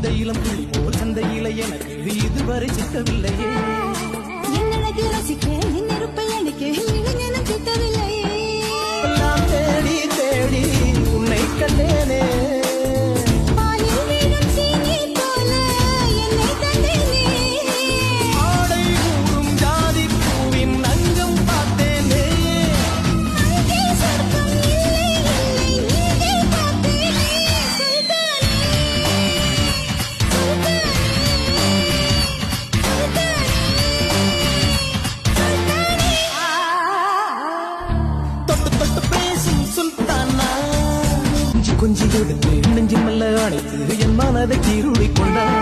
இந்த இளம் புள்ளி போல் சந்தையில எனக்கு இதுவரை சிக்கவில்லையே. என்னழகு ரசிக்க என் இருப்பை எனக்கு இளைஞனும் கிட்டவில்லையே. நான் தேடி தேடி உன்னை கண்டேனே. பாலில் வீழும் சீனி போல என்னை தந்தேனே. ஆடை ஊறும் ஜாதி பூவின் அங்கம் பார்த்தேனே. அங்கே சொர்க்கம் இல்லை இல்லை நீங்கே பார்த்தேனே. சுல்தானே சுல்தானே சுல்தானே தொட்டு தொட்டு பேசும் சுல்தானா. கொஞ்சி கொடுத்து நெஞ்சில் மெல்ல அணைத்து என் மனதை கீருளி கொண்டான்.